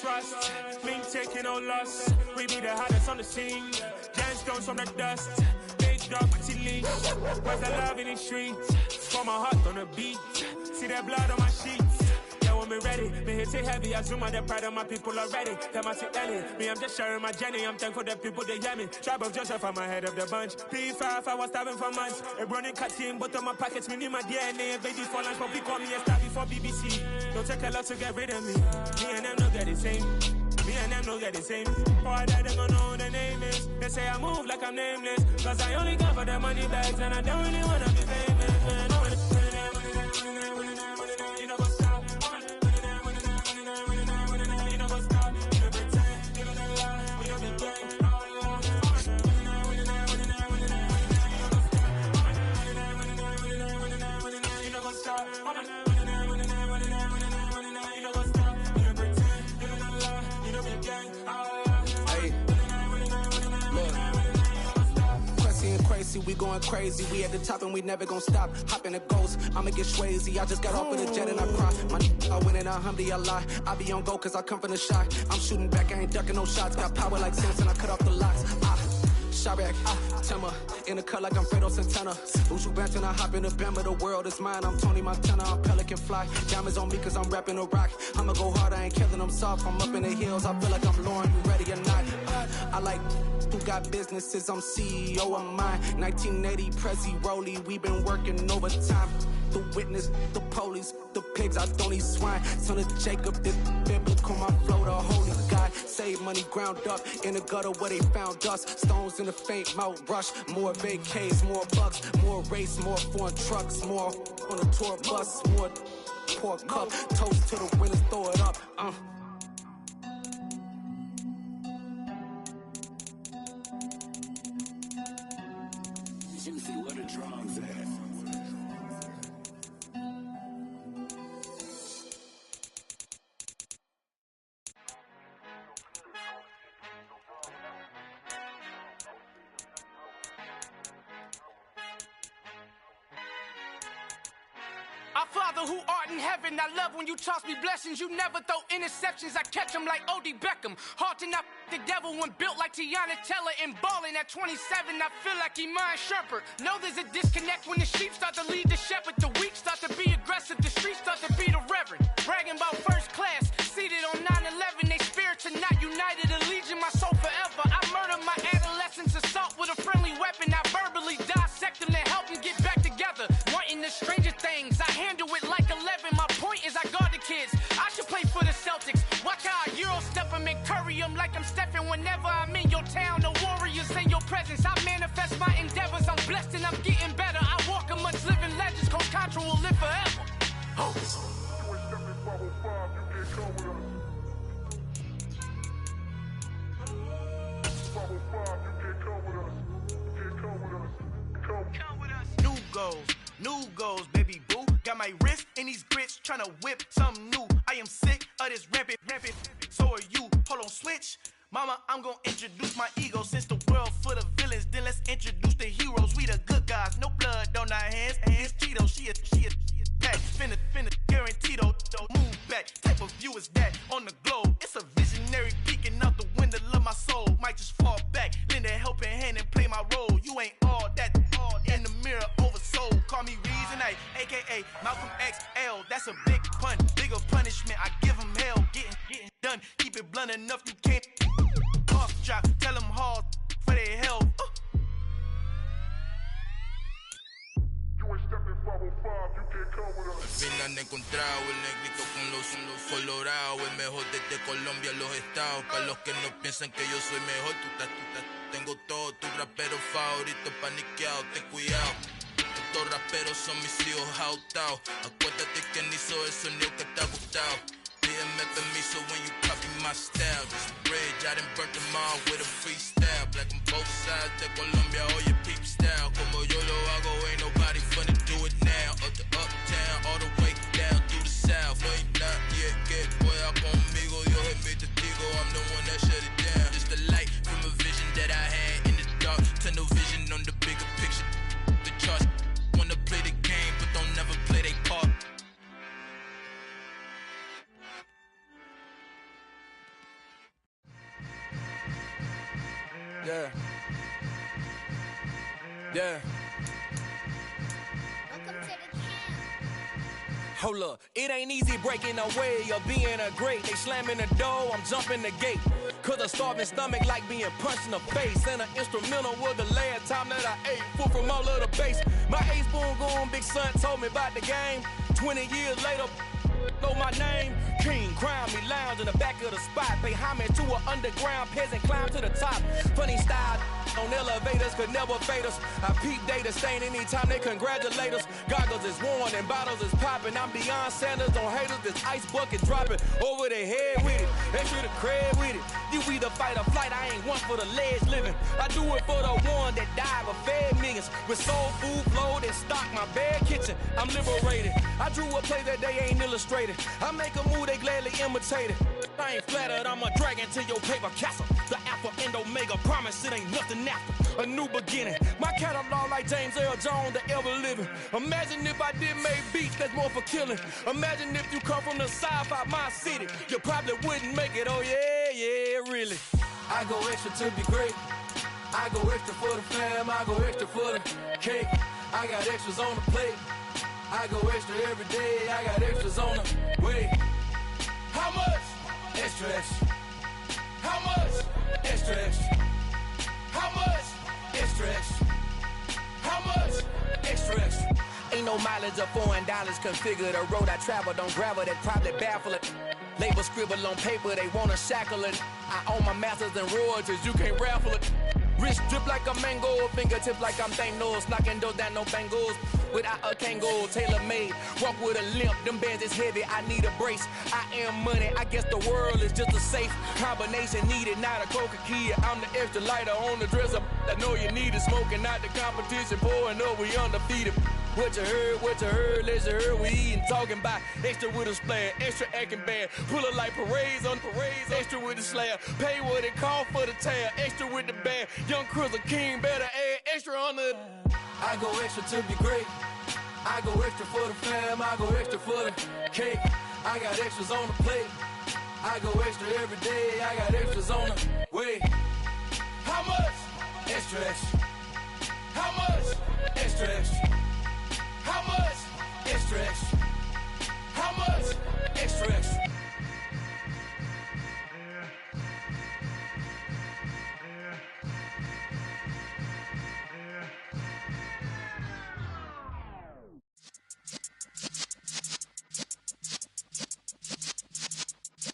trust, me taking no loss. We be the hottest on the scene. Giant stones from the dust. Big dog, pretty leash. Where's the love in the streets? For my heart on the beat. See that blood on my sheets. Yeah, when me ready, me hit it heavy. I zoom on the pride of my people already. Them I see Ellie. Me, I'm just sharing my journey. I'm thankful the people they hear me. Tribe of Joseph, I'm ahead of the bunch. P5, I was starving for months. A running cut team, but on my pockets, me need my DNA. Baby for lunch, but we call me a star before BBC. Don't take a lot to get rid of me. Me and them don't get the same. Me and them don't get the same. Before I die, they gon' know who the name is. They say I move like I'm nameless. Cause I only got for the money bags. And I don't really wanna be famous, man. You know what's up? You know what's up? You know pretend. You know the lie. We don't be gang. You know what's up? we going crazy. We at the top and we never gonna stop. Hop in the ghost, I'ma get swayzy. I just got off of the jet and I cry. I win in a Humvee, I lie. I be on go cause I come from the shot. I'm shooting back, I ain't ducking no shots. Got power like Samson, I cut off the locks. Chirac, Timmer, in the cut like I'm Fredo Santana. Uju Banton, I hop in the Bama, the world is mine. I'm Tony Montana, I'm Pelican Fly. Diamonds on me cause I'm rapping a rock. I'ma go hard, I ain't killing them soft. I'm up in the hills, I feel like I'm Lauren, you ready or not? I like who got businesses, I'm CEO of mine. 1980 Prezi Rolly, we been working overtime. The witness, the police, the pigs, I don't eat swine. Son of Jacob, this biblical, my flow, the holy God. Save money ground up in the gutter where they found us. Stones in the faint mouth rush. More vacays, more bucks, more race, more foreign trucks, more on a tour bus, more pour cup. Toast to the winners, throw it up. Juicy, what a drums at. Our Father who art in heaven, I love when you toss me blessings. You never throw interceptions, I catch them like O.D. Beckham. Hard to not the devil when built like Tiana Teller and balling at 27. I feel like Iman Shumpert. Know there's a disconnect when the sheep start to lead the shepherd. The weak start to be aggressive, the streets start to be the reverend. Bragging about first class, seated on 9/11. They spirits are not united, a legion, my soul forever. I murder my adolescence, assault with a friendly weapon. I verbally dissect them to help them get back together. Wanting the stranger things, I handle it like 11. My point is I guard the kids. I should play for the Celtics. Watch how I Euro step them and curry them like I'm stepping. Whenever I'm in your town, the warriors in your presence. I manifest my endeavors. I'm blessed and I'm getting better. I walk amongst living legends. Coach Contra will live forever. Oh. New goals, baby boo. Got my wrist in these grits, tryna whip something new. I am sick of this rampant. So are you. Hold on, switch. Mama, I'm gonna introduce my ego. Since the world full of villains, then let's introduce the heroes. We the good guys, no blood on our hands. Hands Tito, she is pack. Finna, guaranteed, move back. Type of view is that on the globe? It's a visionary peeking out the window of my soul. Might just fall back, lend a helping hand and play my role. You ain't all that in the mirror oversold. Call me Reason A, aka Malcolm XL. That's a big pun, bigger punishment. I give him hell, getting done. Keep it blunt enough, you can't off drop. Tell them hard for their health. Al fin han encontrado el negrito con los colorados, el mejor desde Colombia, los estados. Para los que no piensan que yo soy mejor, tengo todo, tu rapero favorito paniqueado, ten cuidado. Estos raperos son mis hijos jautados. Acuérdate que ni hizo el sonido que te ha gustado. Pídeme permiso when you copy my style. This bridge, I done burnt them all with a freestyle. Black on both sides de Colombia, oye peep style. Como yo lo hago, ain't nobody finna do it now. Up the uptown, all the way down through the south. No hay nadie que pueda conmigo, Dios es mi testigo. I'm the one that shut it down. Just the light from a vision that I had in the dark. Tunnel vision on the bigger picture. The charts wanna play the game, but don't never play their part. Yeah. Yeah. Hold up, it ain't easy breaking away or being a great. They slamming the door, I'm jumping the gate. Cause a starving stomach like being punched in the face. And an instrumental was the last time that I ate. Full from all of the bass. My ace boom going, big son told me about the game. 20 years later, know my name. King, crown me, lounge in the back of the spot. Pay homage to an underground peasant, climb to the top. Funny style on elevators could never fade us. I peep data stain anytime they congratulate us. Goggles is worn and bottles is popping. I'm Deion Sanders on haters, this ice bucket dropping over their head with it. Extra the cred with it. You either fight or flight, I ain't one for the ledge living. I do it for the one that died but fed millions. With soul food flowed and stock my bad kitchen. I'm liberated. I drew a play that they ain't illustrated. I make a move, they gladly imitate it. I ain't flattered, I'm a dragon to your paper castle. the Alpha and Omega. Promise it ain't nothing after a new beginning. My catalog like James Earl Jones, the ever living. Imagine if I did make beats that's more for killing. Imagine if you come from the sci-fi my city, you probably wouldn't make it. Oh yeah, really. I go extra to be great. I go extra for the fam. I go extra for the cake. I got extras on the plate. I go extra every day. I got extras on the way. How much? Extra, extra. How much? Extra, extra. How much? Extra, extra. How much? Extra, extra. Ain't no mileage of $4 configure the road I travel. Don't gravel that probably baffle it. Label scribble on paper, they wanna shackle it. I own my masters and royalties, you can't raffle it. Wrist drip like a mango, fingertip like I'm Thanos. Knocking those down, no bangles. Without a Kango, tailor-made. Walk with a limp, them bands is heavy, I need a brace. I am money, I guess the world is just a safe combination needed, not a coca key. I'm the extra lighter on the dresser. I know you need it, smoking out the competition, pouring up, we undefeated. What you heard, let's hear we eatin', talking about extra with a splash, extra acting bad, pull it like parades on parades, extra with the slab, pay what it cost for the tab, extra with the band, young Chris a king, better add extra on the. I go extra to be great. I go extra for the fam. I go extra for the cake. I got extras on the plate. I go extra every day. I got extras on the way. How much? Extra, extra. How much? Extra, extra. How much? Extra, extra. How much? Extra, extra.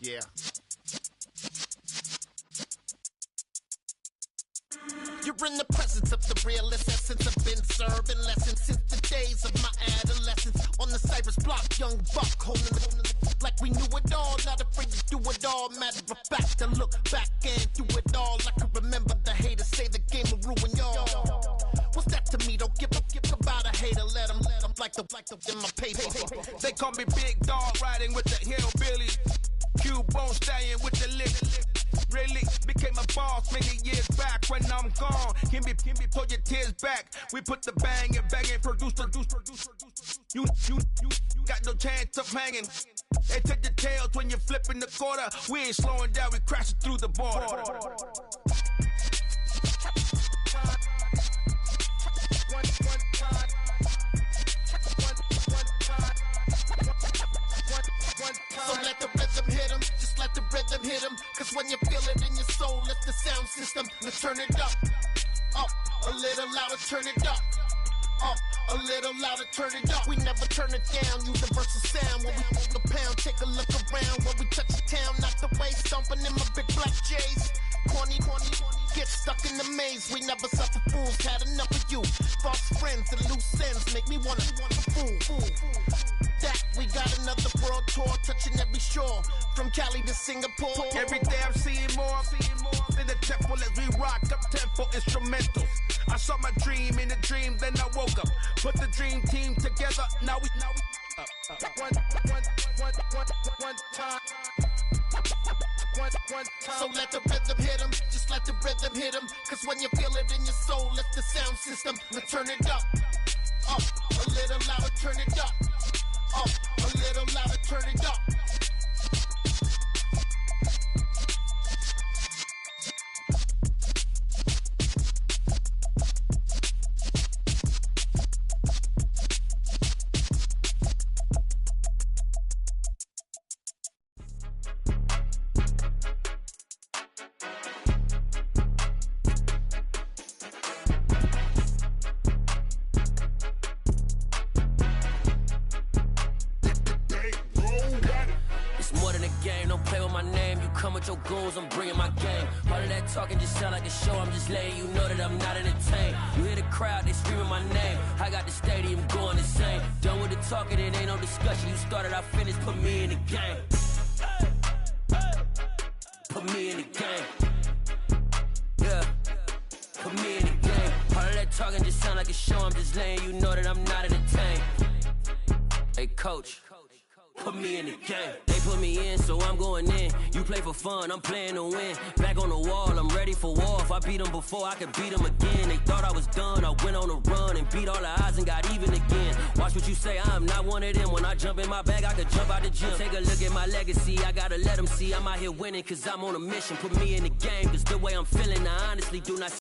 Yeah. You're in the presence of the realest essence. I've been serving lessons since the days of my adolescence. On the Cypress block, young buck holding it like we knew it all. Not afraid to do it all. Matter of fact, to look back and do it all. I can remember the haters say the game will ruin y'all. What's that to me? Don't give about a hater. Let them like the in my paper. They call me Big Dog, riding with the hillbillies. Cubone stallion with the lip. Really became a boss many years back. When I'm gone, can be pull your tears back. We put the bang and produce. You got no chance of hanging. They take the tails when you're flipping the quarter. We ain't slowing down, we crashing through the border. So let the rhythm hit him, just let the rhythm hit him. Cause when you feel it in your soul, it's the sound system. Now turn it up, a little louder, turn it up, a little louder, turn it up. We never turn it down, universal sound. When we hold the pound, take a look around. When we touch the town, not the way, stomping in my big black J's. Corny, get stuck in the maze. We never suffer fools, had enough of you. False friends and loose ends make me wanna fool. That we got another world tour, touching every shore, from Cali to Singapore. Every day I'm seeing more in the temple as we rock up tempo instrumentals. I saw my dream in a dream, then I woke up. Put the dream team together, now we one time. So let the rhythm hit him, just let the rhythm hit him. Cause when you feel it in your soul, it's the sound system. Now turn it up, a little louder, turn it up, a little louder, turn it up. Your goals, I'm bringing my game. All of that talking just sound like a show. I'm just letting you know that I'm not entertained. You hear the crowd, they screaming my name. I got the stadium going insane. Done with the talking, it ain't no discussion. You started, I finished, put me in the game. Put me in the game. Yeah, put me in the game. All of that talking just sound like a show. I'm just letting you know that I'm not entertained. Hey, coach. Put me in the game. They put me in, so I'm going in. You play for fun, I'm playing to win. Back on the wall, I'm ready for war. If I beat them before, I could beat them again. They thought I was done, I went on a run and beat all the odds and got even again. Watch what you say, I'm not one of them. When I jump in my bag, I could jump out the gym. Take a look at my legacy, I gotta let them see I'm out here winning, cause I'm on a mission. Put me in the game, cause the way I'm feeling, I honestly do not